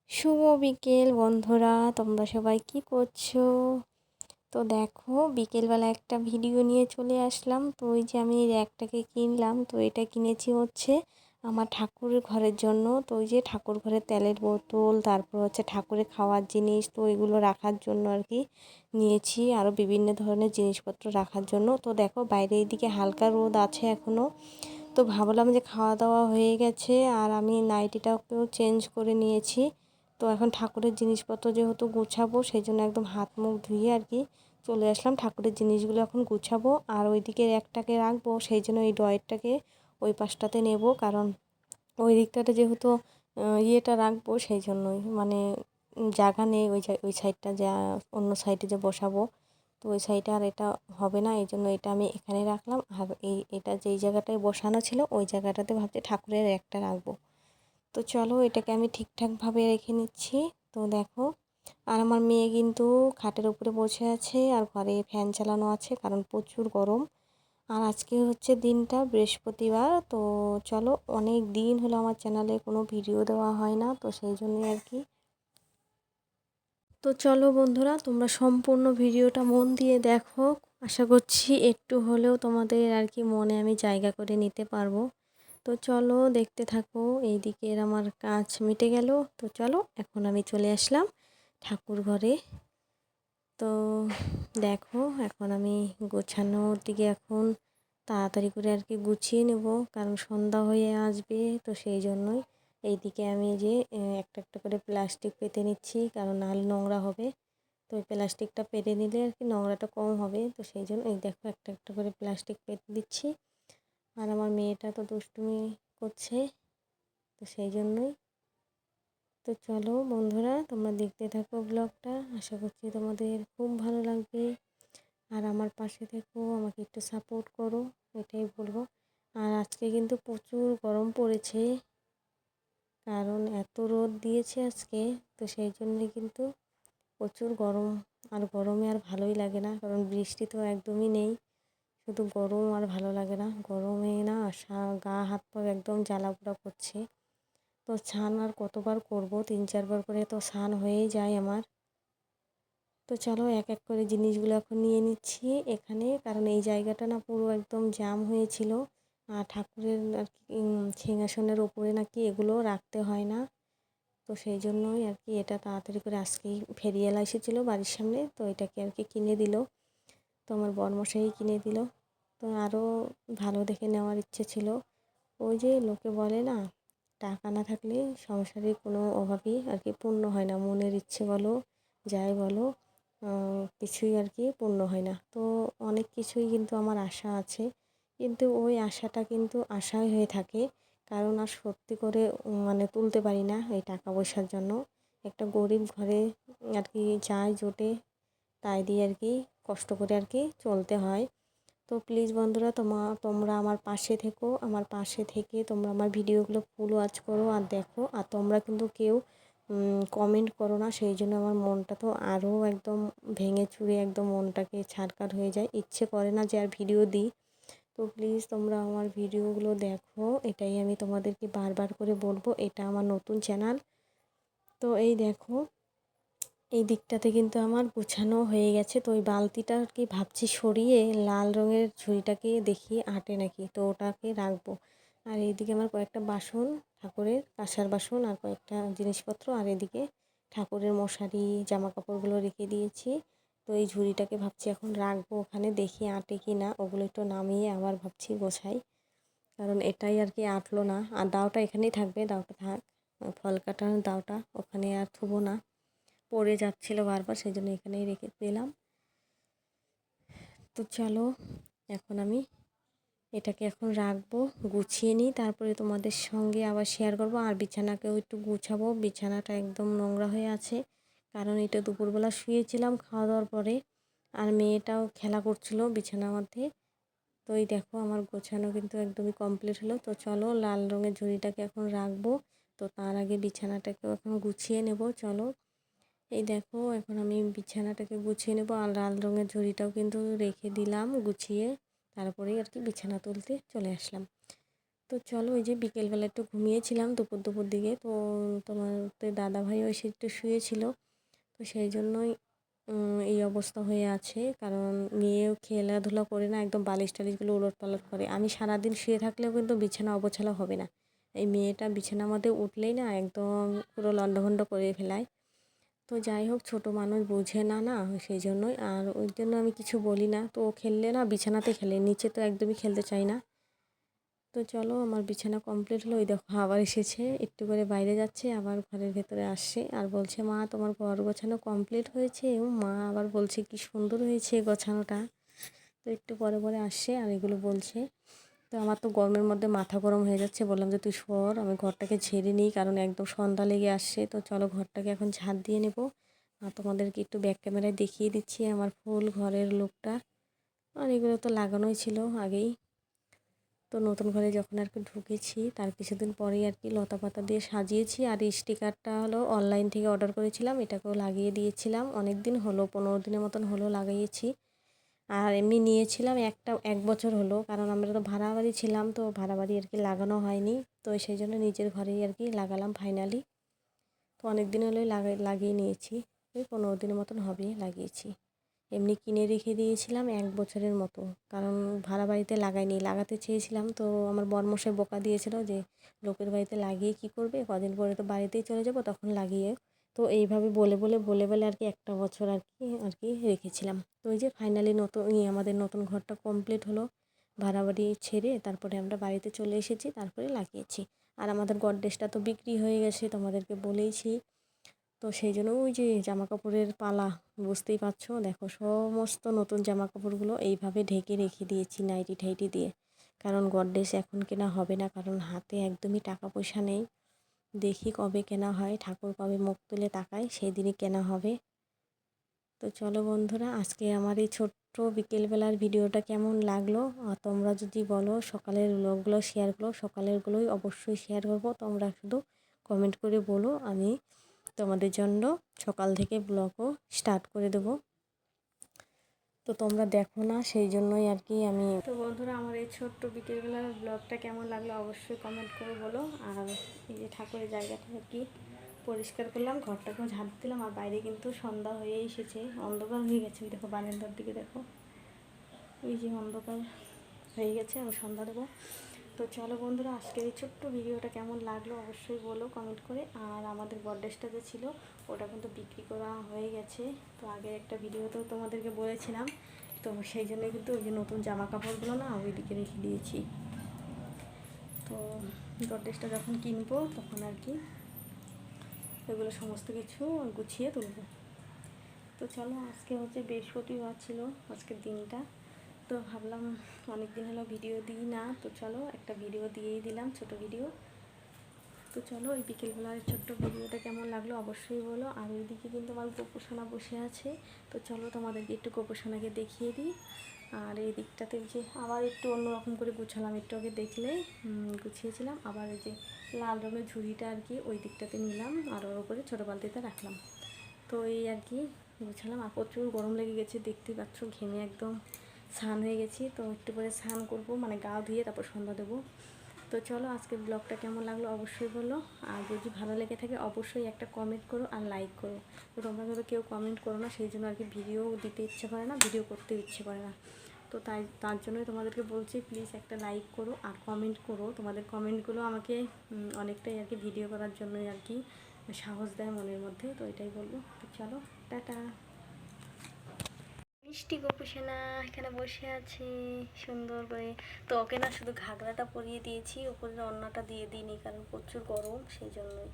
শুভ বিকেল বন্ধুরা, তোমরা সবাই কি করছো? তো দেখো, বিকেলবেলা একটা ভিডিও নিয়ে চলে আসলাম। তো ওই যে আমি এই র্যাকটাকে কিনলাম, তো এটা কিনেছি হচ্ছে আমার ঠাকুরের ঘরের জন্য। তো ওই যে ঠাকুর ঘরে তেলের বোতল, তারপর হচ্ছে ঠাকুরের খাওয়ার জিনিস, তো এগুলো রাখার জন্য আর কি নিয়েছি। আরও বিভিন্ন ধরনের জিনিসপত্র রাখার জন্য। তো দেখো, বাইরে এইদিকে হালকা রোদ আছে এখনও। তো ভাবলাম যে খাওয়া দাওয়া হয়ে গেছে, আর আমি নাইটিটাকেও চেঞ্জ করে নিয়েছি। তো এখন ঠাকুরের জিনিসপত্র যেহেতু গুছাবো, সেই জন্য একদম হাত মুখ ধুয়ে আর কি চলে আসলাম। ঠাকুরের জিনিসগুলো এখন গুছাবো, আর ওইদিকে একটাকে রাখবো, সেই জন্য এই ড্রয়ারটাকে ওই পাশটাতে নেব। কারণ ওই দিকটাতে যেহেতু ইয়েটা রাখবো, সেই জন্যই মানে জায়গা নেই ওই সাইডটা, যা অন্য সাইডে যে বসাবো, তো ওই সাইডে আর এটা হবে না। এই জন্য এটা আমি এখানে রাখলাম। আর এটা যেই জায়গাটায় বসানো ছিল, ওই জায়গাটাতে ভাবছি ঠাকুরের একটা রাখবো। তো চলো, এটাকে আমি ঠিকঠাকভাবে রেখে নিচ্ছি। তো দেখো, আর আমার মেয়ে কিন্তু খাটের উপরে বসে আছে, আর ঘরে ফ্যান চালানো আছে, কারণ প্রচুর গরম। আর আজকে হচ্ছে দিনটা বৃহস্পতিবার। তো চলো, অনেক দিন হলো আমার চ্যানেলে কোনো ভিডিও দেওয়া হয় না, তো সেই জন্যই আর কি। তো চলো বন্ধুরা, তোমরা সম্পূর্ণ ভিডিওটা মন দিয়ে দেখো। আশা করছি একটু হলেও তোমাদের আর কি মনে আমি জায়গা করে নিতে পারবো। তো চলো, দেখতে থাকো। এইদিকে আমার কাজ মিটে গেল। তো চলো, এখন আমি চলে আসলাম ঠাকুর ঘরে। তো দেখো, এখন আমি গোছানোর দিকে এখন তাড়াতাড়ি করে আর কি গুছিয়ে নেব, কারণ সন্ধ্যা হয়ে আসবে। তো সেই জন্যই এইদিকে আমি যে একটা একটা করে প্লাস্টিক পেতে নিচ্ছি, কারণ নাহলে নোংরা হবে। তো ওই প্লাস্টিকটা পেতে নিলে আর কি নোংরাটা কম হবে। তো সেই জন্য এই দেখো, একটা একটা করে প্লাস্টিক পেতে দিচ্ছি। আর আমার মেয়েটা তো দুষ্টুমি করছে, তো সেই জন্যই। তো চলো বন্ধুরা, তোমরা দেখতে থাকো ব্লগটা। আশা করছি তোমাদের খুব ভালো লাগবে। আর আমার পাশে থেকো, আমাকে একটু সাপোর্ট করো, এটাই বলবো। আর আজকে কিন্তু প্রচুর গরম পড়েছে, কারণ এত রোদ দিয়েছে আজকে। তো সেই জন্যে কিন্তু প্রচুর গরম। আর গরমে আর ভালোই লাগে না, কারণ বৃষ্টি তো একদমই নেই। শুধু গরম, আর ভালো লাগে না গরমে না। গা হাত পা একদম জ্বালাপোড়া করছে। তো স্নান আর কতবার করব, 3-4বার করে তো স্নান হয়েই যায় আমার। তো চলো, এক এক করে জিনিসগুলো এখন নিয়ে নিচ্ছি এখানে, কারণ এই জায়গাটা না পুরো একদম জ্যাম হয়েছিল। আর ঠাকুরের আর কি সিংহাসনের ওপরে নাকি এগুলো রাখতে হয় না। তো সেই জন্যই আর কি এটা তাড়াতাড়ি করে আজকেই ফেরিয়ালা এসেছিলো বাড়ির সামনে, তো এটাকে আর কি কিনে দিল। তো আমার বরমশাই কিনে দিল। তো আরও ভালো দেখে নেওয়ার ইচ্ছে ছিল। ওই যে লোকে বলে না, টাকা না থাকলে সংসারে কোনো অভাবই আর কি পূর্ণ হয় না। মনের ইচ্ছে বলো, যাই বলো, কিছুই আর কি পূর্ণ হয় না। তো অনেক কিছুই কিন্তু আমার আশা আছে, কিন্তু ওই আশাটা কিন্তু আশাই হয়ে থাকে। কারণ আর সত্যি করে মানে তুলতে পারি না এই টাকা পয়সার জন্য। একটা গরিব ঘরে আর কি যাই জোটে তাই দিয়ে আর কি কষ্ট করে আর কি চলতে হয়। তো প্লিজ বন্ধুরা, তোমরা আমার পাশে থেকো। আমার পাশে থেকে তোমরা আমার ভিডিওগুলো ফুল ওয়াচ করো আর দেখো। আর তোমরা কিন্তু কেউ কমেন্ট করো না, সেই জন্য আমার মনটা তো আরও একদম ভেঙে চুরে একদম মনটাকে ছারখার হয়ে যায়। ইচ্ছে করে না যে আর ভিডিও দিই। তো প্লিজ তোমরা আমার ভিডিওগুলো দেখো, এটাই আমি তোমাদেরকে বারবার করে বলবো। এটা আমার নতুন চ্যানেল। তো এই দেখো, এই দিকটাতে কিন্তু আমার গোছানো হয়ে গেছে। তো ওই বালতিটা আর কি ভাবছি সরিয়ে লাল রঙের ঝুড়িটাকে দেখি আটে নাকি, তো ওটাকে রাখবো। আর এইদিকে আমার কয়েকটা বাসন, ঠাকুরের কাঁসার বাসন, আর কয়েকটা জিনিসপত্র, আর এদিকে ঠাকুরের মশারি জামা কাপড়গুলো রেখে দিয়েছি। তো এই ঝুড়িটাকে ভাবছি এখন রাখবো ওখানে, দেখি আটে কি না। ওগুলো একটু নামিয়ে আবার ভাবছি গোছাই, কারণ এটাই আর কি আটলো না। আর দাওটা এখানেই থাকবে, দাওটা থাক, ফল কাটার দাওটা ওখানে আর থুবো না, পড়ে যাচ্ছিলো বারবার, সেই জন্য এখানেই রেখে দিলাম। তো চলো, এখন আমি এটাকে এখন রাখবো, গুছিয়ে নিই, তারপরে তোমাদের সঙ্গে আবার শেয়ার করব। আর বিছানাকেও একটু গুছাবো, বিছানাটা একদম নোংরা হয়ে আছে, কারণ এটা দুপুরবেলা শুয়েছিলাম খাওয়া দাওয়ার পরে। আর মেয়েটাও খেলা করছিল বিছানার মধ্যে। তো এই দেখো, আমার গোছানো কিন্তু একদমই কমপ্লিট হলো। তো চলো, লাল রঙের ঝুড়িটাকে এখন রাখবো। তো তার আগে বিছানাটাকেও এখন গুছিয়ে নেব। চলো, এই দেখো, এখন আমি বিছানাটাকে গুছিয়ে নেব। আর লাল রঙের ঝুড়িটাও কিন্তু রেখে দিলাম গুছিয়ে, তারপরেই আর কি বিছানা তুলতে চলে আসলাম। তো চলো ওই যে বিকেলবেলা একটু ঘুমিয়েছিলাম দুপুর দুপুর দিকে, তো তোমার তো দাদাভাইও এসে একটু শুয়েছিল, তো সেই জন্যই এই অবস্থা হয়ে আছে। কারণ মেয়েও খেলাধুলা করে না, একদম বালিশ টালিশগুলো ওলটপালট করে। আমি সারাদিন শুয়ে থাকলেও কিন্তু বিছানা অগোছালো হবে না, এই মেয়েটা বিছানার মধ্যে উঠলেই না একদম পুরো লণ্ডভণ্ড করে ফেলায়। তো যাই হোক, ছোটো মানুষ বোঝে না না, সেই জন্যই আর ওই জন্য আমি কিছু বলি না। তো ও খেললে না বিছানাতে খেলে, নিচে তো একদমই খেলতে চাই না। তো চলো আমার বিছানা কমপ্লিট হলো। ওই দেখো আবার এসেছে, একটু করে বাইরে যাচ্ছে, আবার ঘরের ভেতরে আসছে আর বলছে মা তোমার ঘর গোছানো কমপ্লিট হয়েছে। ও মা আবার বলছে কি সুন্দর হয়েছে গোছানোটা। তো একটু পরে পরে আসছে আর এগুলো বলছে। তো আমার তো গরমের মধ্যে মাথা গরম হয়ে যাচ্ছে, বললাম যে তুই সর, আমি ঘরটাকে ঝেড়ে নিই, কারণ একদম সন্ধ্যা লেগে আসছে। তো চলো ঘরটাকে এখন ঝাড় দিয়ে নেবো আর তোমাদেরকে একটু ব্যাক ক্যামেরায় দেখিয়ে দিচ্ছি আমার ফুল ঘরের লুকটা। আর এগুলো তো লাগানোই ছিল আগেই। তো নতুন ঘরে যখন আর কি ঢুকেছি তার কিছুদিন পরেই আর কি লতা পাতা দিয়ে সাজিয়েছি। আর এই স্টিকারটা হলো অনলাইন থেকে অর্ডার করেছিলাম, এটাকেও লাগিয়ে দিয়েছিলাম। অনেক দিন হলো, 15 দিনের মতন হলো লাগিয়েছি। আর এমনি নিয়েছিলাম এক বছর হলো, কারণ আমরা তো ভাড়া বাড়ি ছিলাম, তো ভাড়া বাড়ি আর কি লাগানো হয়নি। তো সেই জন্য নিজের ঘরেই আর কি লাগালাম ফাইনালি। তো অনেক দিন হলোই লাগিয়ে নিয়েছি, ওই 15 দিনের মতন হবে লাগিয়েছি। এমনি কিনে রেখে দিয়েছিলাম 1 বছরের মতো, কারণ ভাড়া বাড়িতে লাগাইনি, লাগাতে চেয়েছিলাম। তো আমার বরমশাই বকা দিয়েছিল যে লোকের বাড়িতে লাগিয়ে কি করবে, কদিন পরে তো বাড়িতেই চলে যাব, তখন লাগিয়ে। তো এইভাবে বলে বলে আর কি 1 বছর আর কি রেখেছিলাম। তো ওই যে ফাইনালি নতুন আমাদের নতুন ঘরটা কমপ্লিট হলো, ভাড়া বাড়ি ছেড়ে তারপরে আমরা বাড়িতে চলে এসেছি, তারপরে লাগিয়েছি। আর আমাদের গডরেজটা তো বিক্রি হয়ে গেছে, তোমাদেরকে বলেইছি। তো সেই জন্য ওই যে জামা কাপড়ের পালা, বুঝতেই পারছো, দেখো সমস্ত নতুন জামা কাপড়গুলো এইভাবে ঢেকে রেখে দিয়েছি নাইটি ঠাইটি দিয়ে। কারণ গডরেজ এখন কেনা হবে না, কারণ হাতে একদমই টাকা পয়সা নেই। দেখি কবে কেনা হয়, ঠাকুর কবে মুখ তুলে তাকায় সেই দিনই কেনা হবে। তো চলো বন্ধুরা, আজকে আমার এই ছোট্ট বিকেলবেলার ভিডিওটা কেমন লাগলো, আর তোমরা যদি বলো সকালের ব্লগগুলো শেয়ার করো, সকালেরগুলোই অবশ্যই শেয়ার করবো। তোমরা শুধু কমেন্ট করে বলো, আমি তোমাদের জন্য সকাল থেকে ব্লগও স্টার্ট করে দেবো। তো তোমরা দেখো না, সেই জন্যই আর কি আমি। তো বন্ধুরা, আমার এই ছোট্ট বিকেলবেলার ব্লগটা কেমন লাগলো অবশ্যই কমেন্ট করে বলো। আর এই যে ঠাকুরের জায়গাটা আর কি পরিষ্কার করলাম, ঘরটাকেও ঝাঁট দিলাম। আর বাইরে কিন্তু সন্ধ্যা হয়ে এসেছে, অন্ধকার হয়ে গেছে। দেখো বারান্দার দিকে দেখো, এই যে অন্ধকার হয়ে গেছে, আমি সন্ধ্যা দেবো। তো চলো বন্ধুরা, আজকের এই ছোট্ট ভিডিওটা কেমন লাগলো অবশ্যই বলো কমেন্ট করে। আর আমাদের গডরেজটা যে ছিল ওটা কিন্তু বিক্রি করা হয়ে গেছে। তো আগের একটা ভিডিওতেও তোমাদেরকে বলেছিলাম, তো সেই জন্য কিন্তু ওই যে নতুন জামা কাপড়গুলো না ওইদিকে রেখে দিয়েছি। তো গডরেজটা যখন কিনবো তখন আর কি এগুলো সমস্ত কিছু গুছিয়ে তুলবো। তো চলো, আজকে হচ্ছে বৃহস্পতিবার ছিল আজকের দিনটা। তো ভাবলাম অনেক দিন হলো ভিডিও দিই না, তো চলো একটা ভিডিও দিয়েই দিলাম, ছোট ভিডিও। তো চলো, ওই বিকেলবেলার ছোট্ট ভিডিওটা কেমন লাগলো অবশ্যই বলো। আর ওইদিকে কিন্তু আমার গোপোষণা বসে আছে, তো চলো তোমাদেরকে একটু গোপোষণাকে দেখিয়ে দিই। আর এই দিকটাতে যে আবার একটু অন্যরকম করে গুছালাম, একটু আগে দেখলে গুছিয়েছিলাম। আবার এই যে লাল রঙের ঝুড়িটা আর কি ওই দিকটাতে নিলাম, আর ওর উপরে ছোটো বালতিতে রাখলাম। তো এই আর কি গুছালাম। আর প্রচুর গরম লেগে গেছে, দেখতেই পাচ্ছ, ঘেমে একদম স্নান হয়ে গেছি। তো একটু করে স্নান করবো, মানে গা ধুয়ে তারপর সন্ধ্যা দেবো। তো চলো, আজকের ব্লগটা কেমন লাগলো অবশ্যই বলো। আর যদি ভালো লেগে থাকে অবশ্যই একটা কমেন্ট করো আর লাইক করো। তো তোমরা কিন্তু কেউ কমেন্ট করো না, সেই জন্য আর কি ভিডিও দিতে ইচ্ছে করে না, ভিডিও করতে ইচ্ছে করে না। তো তার জন্যই তোমাদেরকে বলছি, প্লিজ একটা লাইক করো আর কমেন্ট করো। তোমাদের কমেন্টগুলো আমাকে অনেকটাই আর কি ভিডিও করার জন্যই আর কি সাহস দেয় মনের মধ্যে। তো এটাই বলবো। তো চলো, টাটা। মিষ্টি গোপুসোনা এখানে বসে আছে সুন্দর করে। তো ওকে না শুধু ঘাগরাটা পরিয়ে দিয়েছি, উপরে অন্যটা দিয়ে দিইনি, কারণ প্রচুর গরম সেই জন্যই।